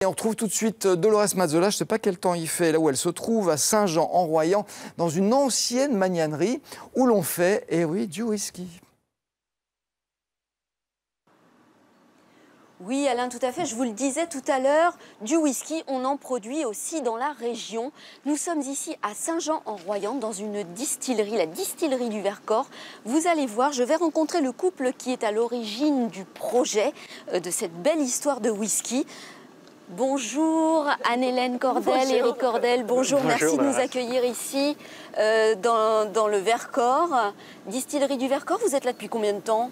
Et on retrouve tout de suite Dolores Mazzola, je ne sais pas quel temps il fait, là où elle se trouve, à Saint-Jean-en-Royan, dans une ancienne magnanerie où l'on fait, eh oui, du whisky. Oui, Alain, tout à fait. Je vous le disais tout à l'heure, du whisky, on en produit aussi dans la région. Nous sommes ici à Saint-Jean-en-Royan, dans une distillerie, la distillerie du Vercors. Vous allez voir, je vais rencontrer le couple qui est à l'origine du projet, de cette belle histoire de whisky. Bonjour Anne-Hélène Cordel, Éric Cordel, bonjour, merci de nous accueillir ici dans le Vercors. Distillerie du Vercors, vous êtes là depuis combien de temps ?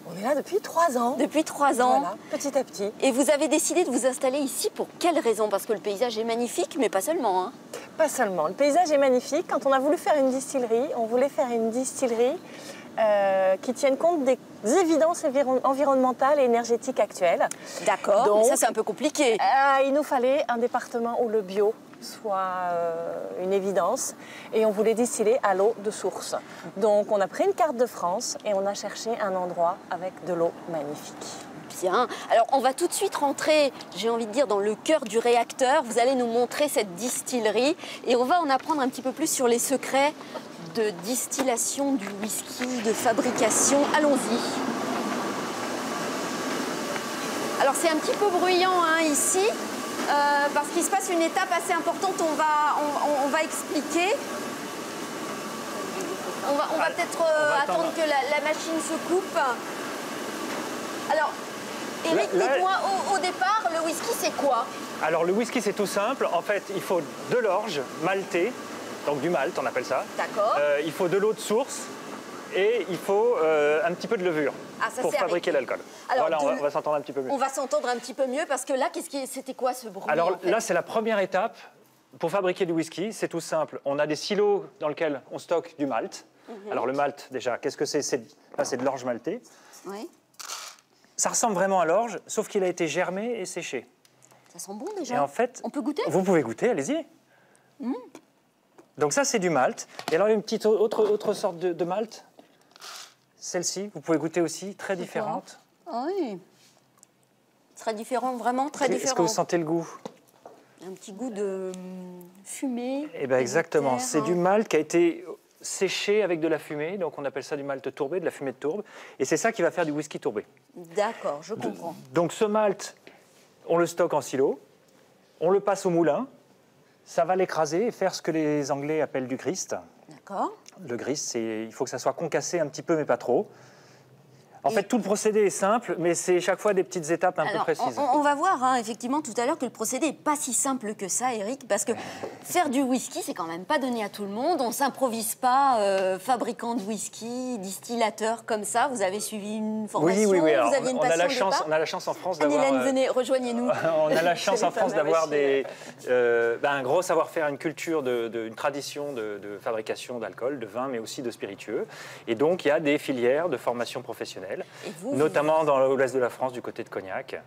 On est là depuis 3 ans. Depuis 3 ans. Voilà, petit à petit. Et vous avez décidé de vous installer ici pour quelle raison? Parce que le paysage est magnifique, mais pas seulement. Hein. Pas seulement. Le paysage est magnifique. Quand on a voulu faire une distillerie, on voulait faire une distillerie qui tienne compte des évidences environnementales et énergétiques actuelles. D'accord, donc ça c'est un peu compliqué. Il nous fallait un département où le bio soit une évidence et on voulait distiller à l'eau de source. Donc on a pris une carte de France et on a cherché un endroit avec de l'eau magnifique. Bien, alors on va tout de suite rentrer, j'ai envie de dire, dans le cœur du réacteur. Vous allez nous montrer cette distillerie et on va en apprendre un petit peu plus sur les secrets de distillation du whisky, de fabrication. Allons-y. Alors c'est un petit peu bruyant hein, ici. Parce qu'il se passe une étape assez importante, on va expliquer. On va peut-être attendre que la machine se coupe. Alors, Éric, dites-moi, au départ, le whisky, c'est quoi? Alors, le whisky, c'est tout simple. En fait, il faut de l'orge maltée, donc du malt, on appelle ça. D'accord. Il faut de l'eau de source et il faut un petit peu de levure pour fabriquer l'alcool. Voilà, on va s'entendre un petit peu mieux. On va s'entendre un petit peu mieux parce que là, c'était quoi ce bruit? Alors en fait là, c'est la première étape pour fabriquer du whisky. C'est tout simple. On a des silos dans lesquels on stocke du malt. Alors le malt, déjà, qu'est-ce que c'est? C'est de l'orge maltée. Oui. Ça ressemble vraiment à l'orge, sauf qu'il a été germé et séché. Ça sent bon déjà. Et en fait, on peut goûter? Vous pouvez goûter, allez-y. Donc ça, c'est du malt. Et alors, une petite autre sorte de malt. Celle-ci, vous pouvez goûter aussi, très différente. Oui. Très différent, vraiment très différent. Est-ce que vous sentez le goût? Un petit goût de fumée. Eh bien, exactement. C'est du malt qui a été séché avec de la fumée. Donc, on appelle ça du malt tourbé, de la fumée de tourbe. Et c'est ça qui va faire du whisky tourbé. D'accord, je comprends. Donc, ce malt, on le stocke en silo. On le passe au moulin. Ça va l'écraser et faire ce que les Anglais appellent du grist. D'accord. Le grist, il faut que ça soit concassé un petit peu, mais pas trop. En fait, tout le procédé est simple, mais c'est chaque fois des petites étapes un peu précises. On va voir, hein, effectivement, tout à l'heure, que le procédé n'est pas si simple que ça, Éric, parce que faire du whisky, c'est quand même pas donné à tout le monde. On ne s'improvise pas fabricant de whisky, distillateur comme ça. Vous avez suivi une formation, oui. Alors, vous aviez une passion on a la chance en France d'avoir... Anne-Hélène, venez, rejoignez-nous. On a la chance en France d'avoir un gros savoir-faire, une culture, une tradition de fabrication d'alcool, de vin, mais aussi de spiritueux. Et donc, il y a des filières de formation professionnelle. Notamment dans l'ouest de la France, du côté de Cognac.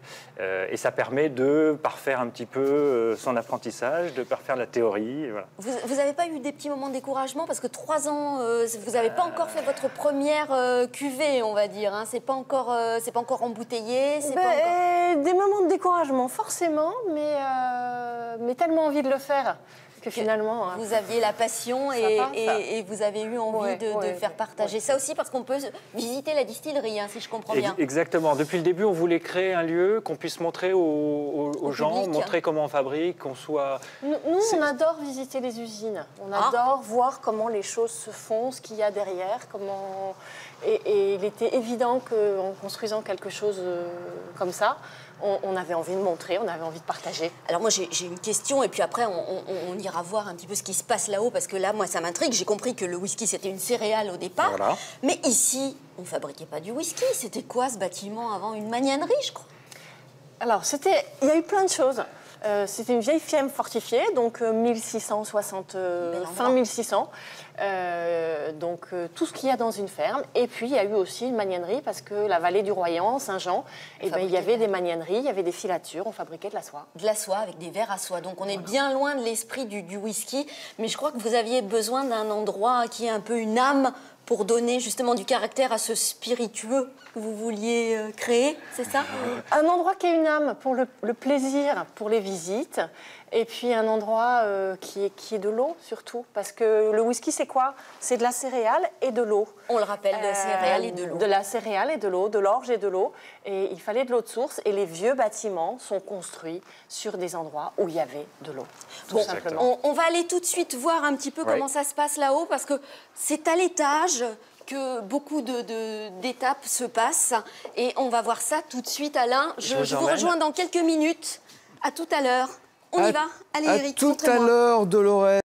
Et ça permet de parfaire un petit peu son apprentissage, de parfaire la théorie. Voilà. Vous n'avez pas eu des petits moments de découragement? Parce que 3 ans, vous n'avez pas encore fait votre première cuvée, on va dire. Hein. C'est pas encore embouteillé. Des moments de découragement, forcément, mais tellement envie de le faire. Que finalement, vous aviez la passion et vous avez eu envie de faire partager ça aussi, parce qu'on peut visiter la distillerie, hein, si je comprends bien. Exactement. Depuis le début, on voulait créer un lieu qu'on puisse montrer aux gens, public. Montrer comment on fabrique, qu'on soit... Nous, on adore visiter les usines. On adore voir comment les choses se font, ce qu'il y a derrière, comment... Et il était évident qu'en construisant quelque chose comme ça, on avait envie de montrer, on avait envie de partager. Alors moi j'ai une question et puis après on ira voir un petit peu ce qui se passe là-haut, parce que là moi ça m'intrigue. J'ai compris que le whisky c'était une céréale au départ, voilà. Mais ici on ne fabriquait pas du whisky. C'était quoi ce bâtiment avant? Une magnanerie, je crois. Alors il y a eu plein de choses. C'était une vieille ferme fortifiée, donc 1660, fin 1600. Donc tout ce qu'il y a dans une ferme. Et puis il y a eu aussi une magnanerie parce que la vallée du Royan, Saint-Jean, il y avait des magnaneries, il y avait des filatures, on fabriquait de la soie. De la soie avec des verres à soie. Donc on est bien loin de l'esprit du whisky. Mais je crois que vous aviez besoin d'un endroit qui ait un peu une âme pour donner justement du caractère à ce spiritueux que vous vouliez créer, c'est ça? Un endroit qui a une âme pour le plaisir, pour les visites, et puis un endroit qui est de l'eau surtout, parce que le whisky c'est quoi? C'est de la céréale et de l'eau. On le rappelle, de la céréale et de l'eau. De la céréale et de l'eau, de l'orge et de l'eau, et il fallait de l'eau de source, et les vieux bâtiments sont construits sur des endroits où il y avait de l'eau, tout simplement. On va aller tout de suite voir un petit peu comment ça se passe là-haut, parce que c'est à l'étage que beaucoup d'étapes se passent. Et on va voir ça tout de suite, Alain. Je vous rejoins dans quelques minutes. À tout à l'heure. On y va. Allez, Eric, tout à l'heure, Dolores.